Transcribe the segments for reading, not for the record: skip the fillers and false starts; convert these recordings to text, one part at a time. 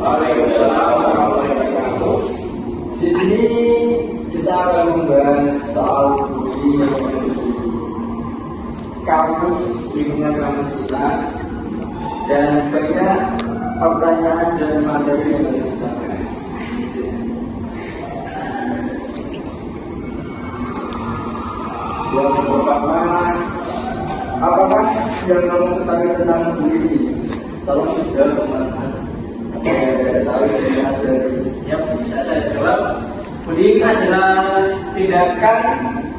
Waalaikumsalam warahmatullahi wabarakatuh. Di sini kita akan membahas soal bullying yang ada di kampus, lingkungan kampus kita, dan banyak pertanyaan dan materi yang harus kita bahas. Yang pertama, apakah yang kamu ketahui tentang bullying? Tolong sudah teman-teman. Ya, bisa saya jawab. Bullying adalah tindakan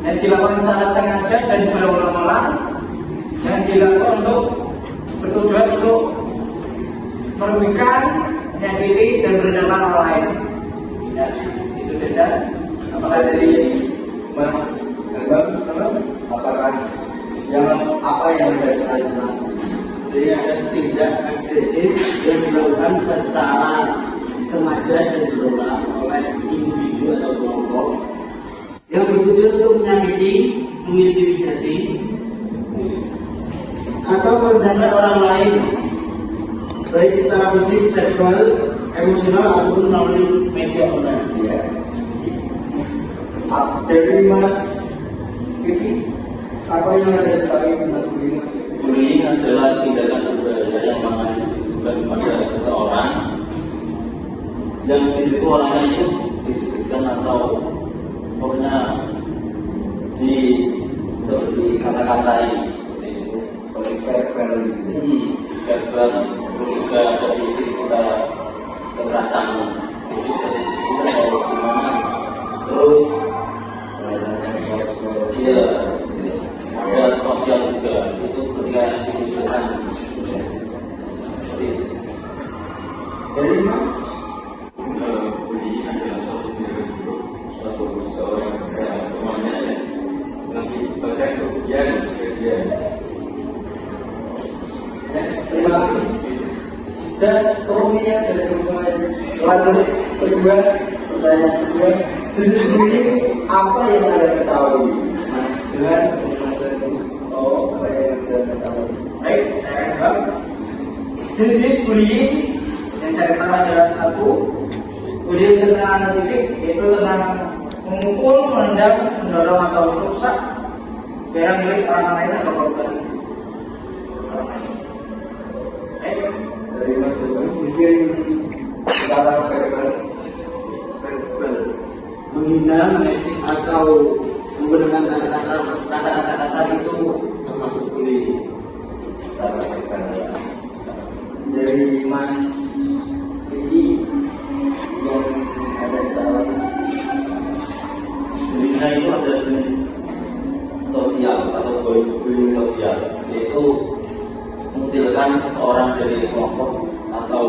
yang dilakukan secara sengaja dan berulang-ulang yang dilakukan untuk bertujuan untuk merugikan, menyakiti dan merendahkan orang lain. Ya, itu saja. Apakah dari Mas Gambang, apakah apa yang Anda cari? Jadi ada tindak agresif yang dilakukan secara sengaja dan berulang oleh individu atau kelompok yang bertujuan untuk menyakiti, mengintimidasi, atau merendahkan orang lain, baik secara fisik, verbal, emosional ataupun melalui media online. Ya. Dari Mas Vicky, apa yang Anda ketahui tentang bullying? Bullying adalah tindakan berbahaya yang mengakibatkan kepada seseorang yang di situ orangnya itu disebutkan atau pokoknya di kata-katai Seperti verbal gitu. verbal, terus juga ada fisik, kita kekerasan fisik kita tahu gimana, terus ya ada sosial juga, itu seperti yang disebutkan seperti itu. Dari Mas, Bullying adalah suatu tindakan buruk, suatu seseorang yang semuanya yang mengakibatkan kerugian sebagian. terima kasih. Dan seterusnya dari semuanya lanjut kedua, pertanyaan kedua, jenis bullying apa yang Anda ketahui? Mas Johan, apa yang Anda ketahui? baik, saya akan jawab. Jenis-jenis bullying yang saya ketahui adalah satu, bullying tentang fisik, yaitu tentang memukul, menendang, mendorong atau merusak barang milik orang lain atau korban. Dari Mas Johan, mungkin kata verbal. Menghina, mengejek atau menggunakan kata-kata kasar itu termasuk bullying. Secara verbal ya. Dari Mas Vicky yang ada ketahui. Bullying itu ada jenis sosial atau bullying sosial, yaitu mengucilkan seseorang dari kelompok atau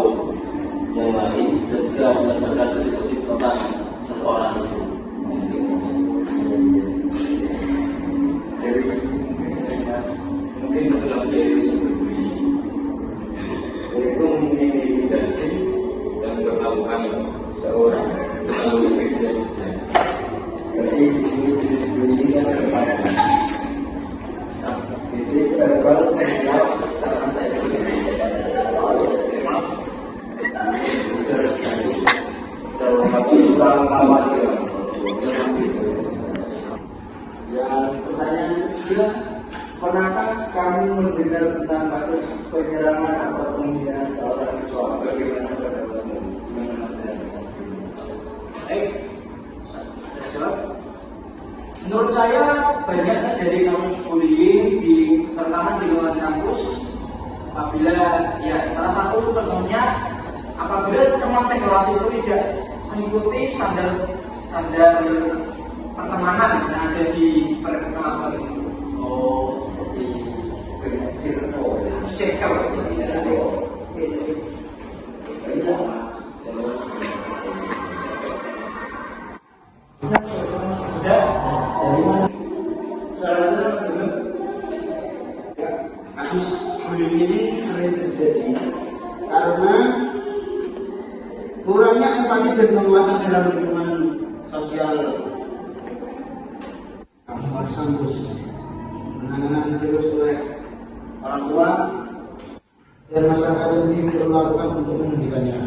yang lain dan juga menebarkan diskusi tentang seseorang itu. Dari Mas, Mungkin setelah menjadi sumber bullying itu mengintimidasi dan memperlakukan seseorang melalui media sosial. berarti di sini jenis bullying kan ada pada fisik, verbal, seksual, sama saya. Yang pertanyaan kedua, pernahkah kamu mendengar tentang kasus penyerangan atau penghinaan seorang siswa? Bagaimana pendapatmu? Gimana Mas? Baik, saya jawab. Menurut saya banyak terjadi kasus bullying terutama di lingkungan kampus. Apabila ya salah satu contohnya apabila teman sekelas itu tidak mengikuti standar pertemanan yang ada di perkelasan itu. Oh, seperti punya circle. Circle. Iya, Mas. Sudah. Dari Mas. Selanjutnya Mas Johan. Kasus bullying ini sering terjadi karena kurangnya empati dan penguasaan dalam lingkungan sosial kampus, penanganan serius oleh orang tua dan masyarakat yang diperlakukan untuk menghentikannya.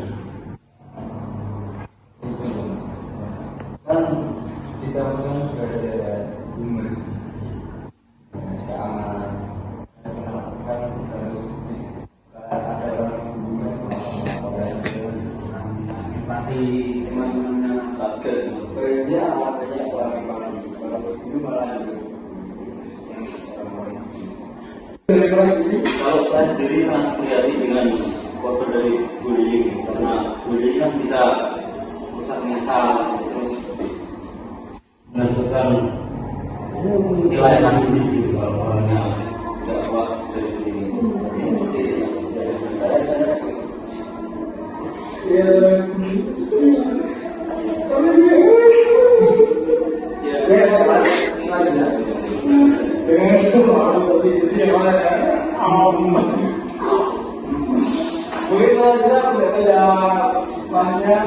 kampus kan juga ada humas, keamanan, kan harus ada orang hubungan empati teman-temannya. Satgas. dia banyak orang empati. Kalau dulu malah yang orang masih. Kalau saya sendiri sangat prihatin dengan korban dari bullying, karena bullying kan bisa rusak mental, terus menghancurkan nilai akademis gitu kalau orangnya tidak kuat dari bullying. Seperti itu. Begitu aja udah kayak pasnya.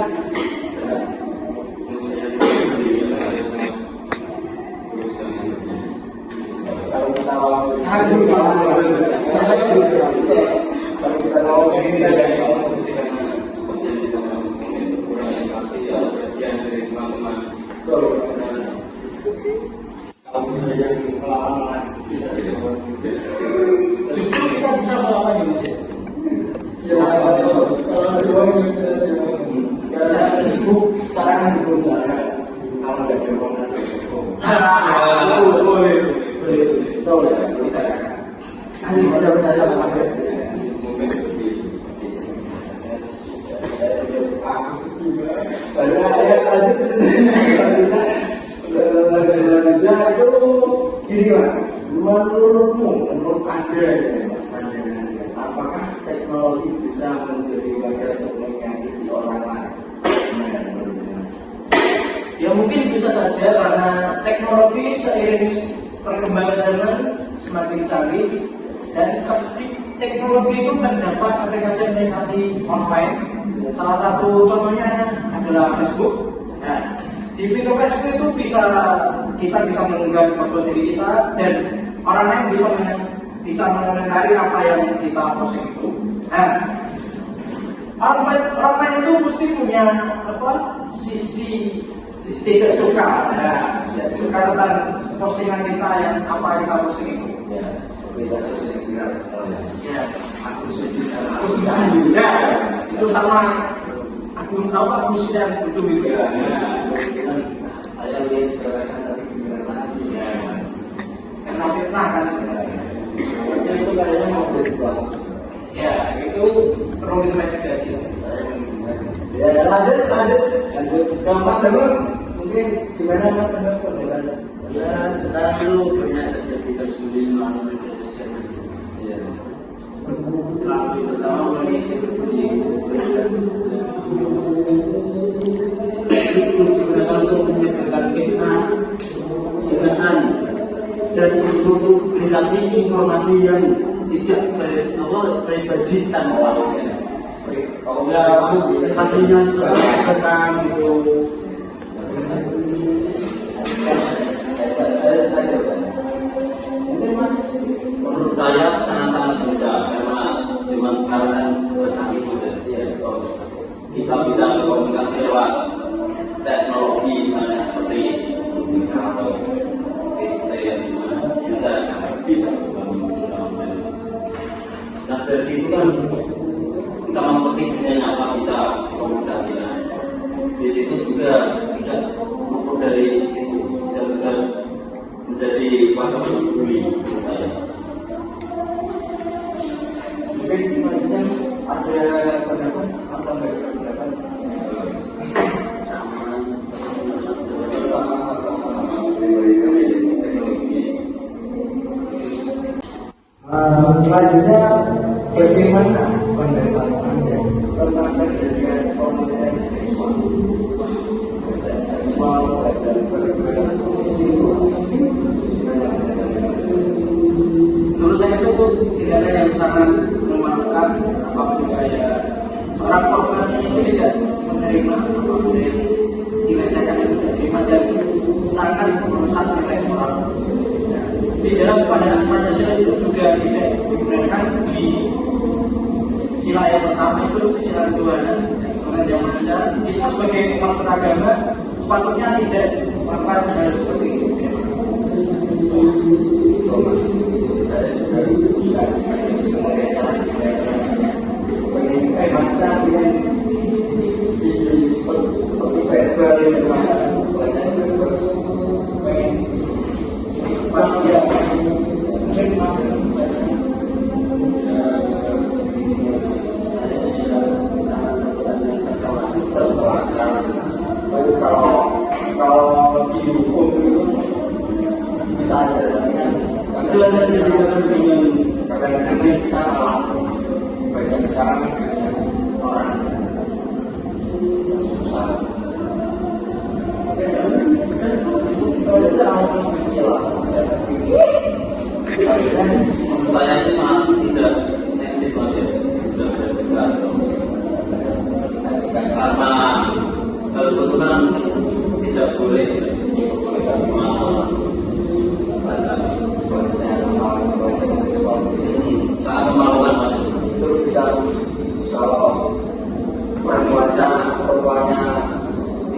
Kalau kita mau kalau kita mau ini dari Seperti yang dikatakan itu kurang empati ya, bagian dari teman-teman. kalau saja pengalaman Justru kita bisa melakukan ini sih. sekarang digunakan kalau ada orang Boleh. betul saya ini benar-benar maksudnya aku setuju selanjutnya itu gini mas, menurut anda ya mas pandangannya, apakah teknologi bisa menjadi wadah untuk menyakiti orang lain? Ya mungkin bisa saja karena teknologi seiring perkembangan zaman semakin canggih dan teknologi itu terdapat aplikasi-aplikasi online. Salah satu contohnya adalah Facebook. Nah, di fitur Facebook itu kita bisa mengunggah foto diri kita dan orang lain bisa mengomentari apa yang kita posting itu. Nah, orang lain itu mesti punya sisi tidak suka, tidak suka tentang postingan kita yang apa yang kita posting itu. Ya, seperti kasus yang viral sekarang. Ya, Aku setuju aku sudah ya, itu sama aku sudah betul itu. Ya, saya lihat kekerasan tapi gimana lagi? Ya, karena fitnah kan. Ya, itu kayaknya mau jadi pelaku. Ya, itu perlu investigasi. Ya, lanjut. Yang Mas Emil, mungkin gimana Mas Emil pendapat? Ya sekarang itu banyak terjadi kasus bullying melalui media sosial. Iya. Melalui terutama melalui cyberbullying. Itu digunakan untuk menyebarkan fitnah, hinaan, dan untuk publikasi informasi yang tidak pribadi tanpa alasan. Ya, pastinya tentang itu. Mungkin Mas, Menurut saya sangat-sangat bisa, karena zaman sekarang kan bercanggih modern. iya betul. Kita bisa berkomunikasi lewat teknologi, misalnya seperti Twitter atau saya di mana bisa berkomunikasi. Nah dari situ kan sama seperti dunia nyata bisa komunikasi. Nah, di situ juga tidak luput dari itu, bisa juga menjadi wadah bullying menurut saya. Mungkin selanjutnya ada pendapat atau enggak ada pendapat? Selanjutnya bagaimana pendapat Anda tentang kejadian pelecehan seksual? Pelecehan seksual, pelecehan verbal, Menurut saya itu tidak ada yang sangat memalukan apabila ya seorang korban itu tidak menerima apapun yang dilecehkan itu tidak terima dan sangat merusak nilai moral. Di dalam pandangan Pancasila itu juga tidak digunakan di sila yang pertama itu sila kedua dan dengan yang mengajar, kita sebagai umat beragama sepatutnya tidak melakukan hal seperti itu. Saya sudah bilang maksudnya ini seperti verbal yang banyak verbal pengen ya mungkin masih tercela sekali. Tapi kalau dihukum itu bisa aja, tapi kan kadang-kadang kita salah. Banyak sekarang orang susah. Soalnya jangan harus jelas, saya pasti. Saya itu sangat tidak etis saja, sudah saya karena hal itu kan tidak boleh itu bisa kalau perempuannya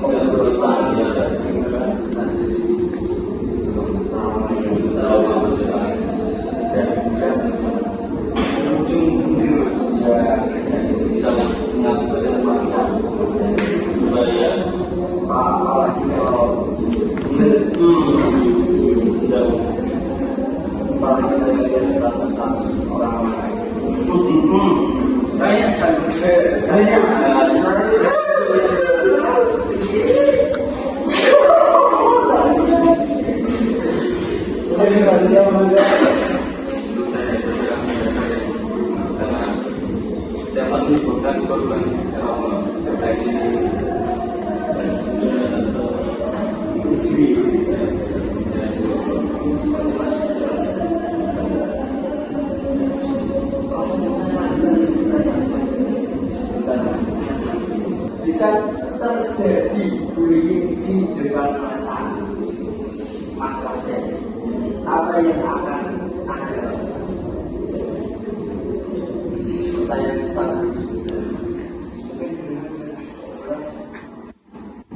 berubah ya bisa mengakibatkan kematian supaya apalagi kalau apalagi saya lihat status orang lain Banyak sekali. dapat menimbulkan korban depresi jika terjadi bullying di depan mata Mas Rasen, apa yang akan Anda lakukan? Pertanyaan satu.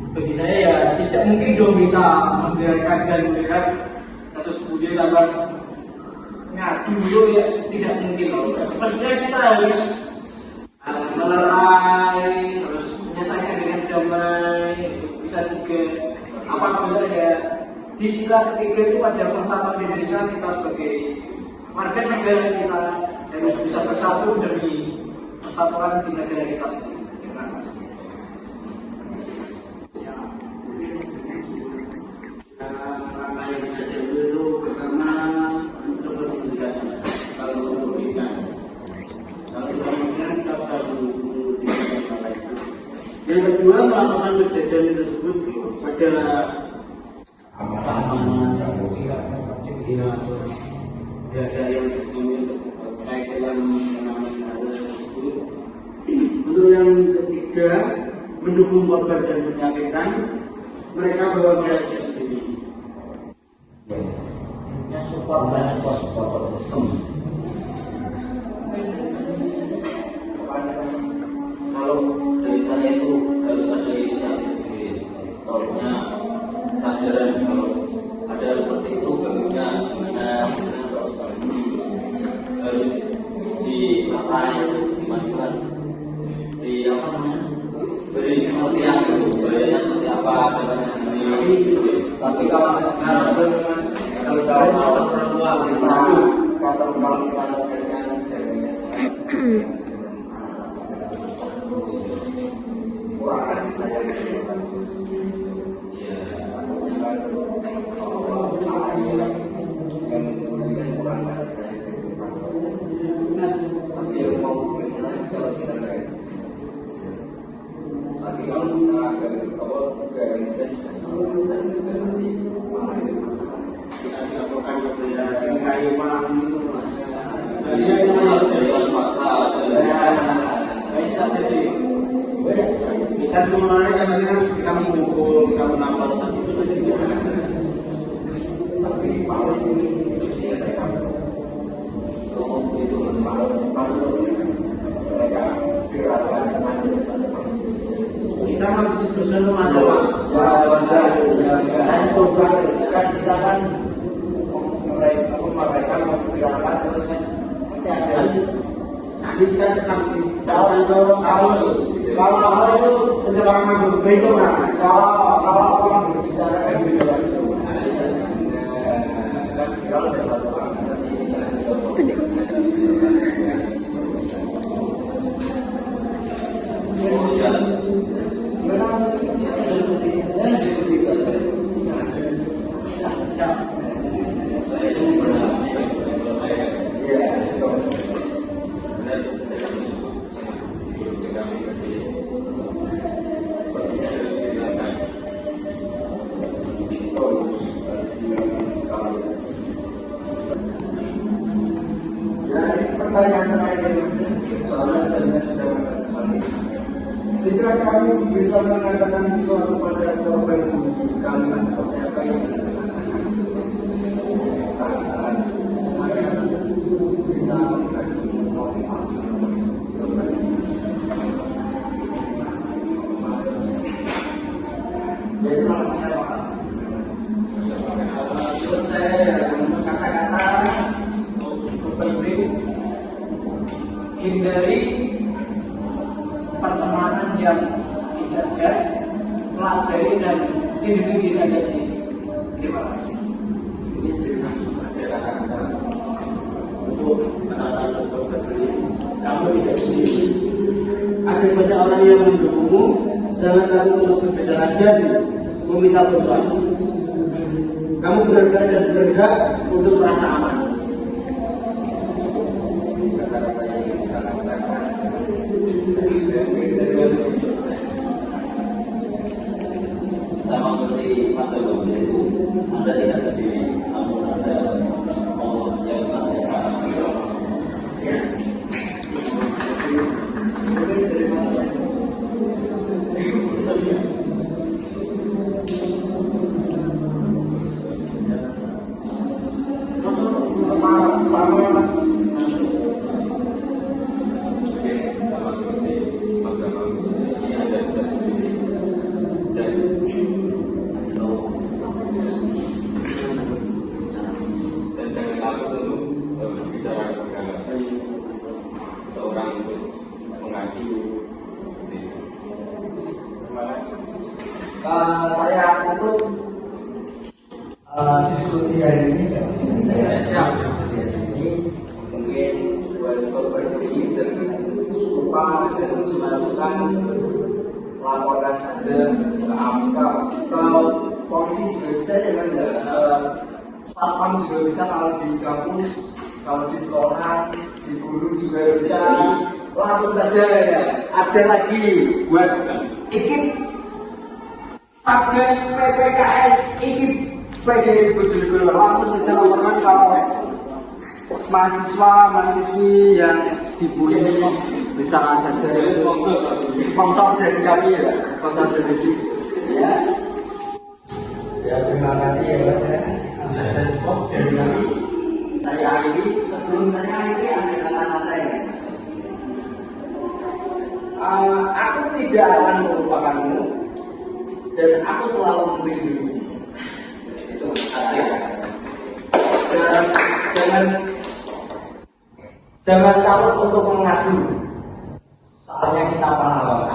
Bagi saya ya tidak mungkin dong kita membiarkan dan melihat kasus bullying tambah ngadu dulu ya, tidak mungkin. Maksudnya kita harus melerai, terus menyelesaikan dengan damai, bisa juga apabila ya di sila ketiga itu ada persatuan Indonesia, kita sebagai warga negara kita harus bisa bersatu demi persatuan di negara kita sendiri. Terima kasih. Apa yang bisa diambil itu pertama untuk pendidikan. Kalau untuk pendidikan, kalau kita mengingat kita bisa mendidikan itu. Yang kedua, melakukan kejadian tersebut pada ada yang terkait dengan penanganan hal tersebut. Untuk yang ketiga, mendukung korban dan menyampaikan mereka bahwa mereka sendiri. Ya support system. kalau dari saya itu harus ada inisiatif sendiri. Tahunya sadaran kalau ada seperti itu bagusnya gimana harus dimandikan di apa namanya beri pengertian dulu bahayanya seperti apa dan Tapi kalau sekarang mas kalau orang tua kita kalau kita memberikan jaminan kurang kasih sayang yang memberikan kurang kasih sayang tapi yang mau memberikan lagi kalau kita kayak tapi kalau kita agak kalau juga yang kita juga salah dan juga nanti malah itu masalahnya Kita dilaporkan kepada kayu malam itu mas. dia itu harus jadikan fakta Kita jadi banyak sekali. Kita sebenarnya katanya kita mengukur, kita menambah tadi itu juga. Tapi paling usia mereka itu paling mereka viralkan sudah masalah. Ya, wajar, ya, Kan coba kan kita kan mereka memperkirakan terus kan pasti ada. nanti kita sampai jalan ke kasus. Kalau hal itu pencemaran nama baik itu mas. Kalau orang berbicara kan beda lagi. Kan viral dapat orang nanti Oh iya. Saya itu sebenarnya Iya, betul. benar saya sama kami kasih sepertinya harus dilakukan. Ya, ini pertanyaan terakhir soalnya saya sudah membahas sekali. Jika kami bisa mengatakan sesuatu pada korban kalimat seperti apa yang sangat-sangat lumayan bisa memberi motivasi korban. Jadi kalau saya paham. Menurut saya ya, kata-kata penting, hindari pertemanan yang tidak sehat, pelajari dan lindungi diri Anda sendiri. Terima kasih. Ini termasuk ada kata-kata Untuk anak-anak dokter berdiri, kamu tidak sendiri. Ada banyak orang yang mendukungmu. Jangan takut untuk berbicara dan meminta bantuan. Kamu berhak dan berhak untuk merasa aman. kata-kata yang sangat baik. Sama seperti Mas Abang itu, Anda tidak sendiri, namun ada Allah yang sangat Sama Oke, sama seperti Mas Abang, ini Anda tidak sendiri. Dan jangan takut untuk berbicara dengan seorang untuk mengaju seperti itu. Terima kasih. Saya tutup diskusi hari ini. Saya siap diskusi hari ini. Mungkin untuk berdiri suka jangan suka-suka laporkan saja ke AMK, ke polisi juga bisa, jangan satpam juga bisa, kalau di kampus, kalau di sekolah, di guru juga bisa, langsung saja ya. Ada lagi buat ikip Satgas PPKS, ikip PGRI Bojonegoro, langsung saja laporkan kalau mahasiswa-mahasiswi yang dibully bisa saja sponsor dari kami ya, sponsor dari kami ya. Ya, terima kasih ya Mas ya. Saya cukup dari kami. Saya akhiri, sebelum saya akhiri ada kata-kata yang Mas. Aku tidak akan melupakanmu dan aku selalu melindungimu. Itu asli. Jangan takut untuk mengadu. Soalnya kita pahlawan.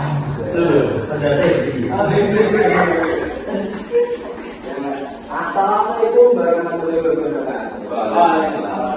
Assalamualaikum warahmatullahi wabarakatuh. Waalaikumsalam.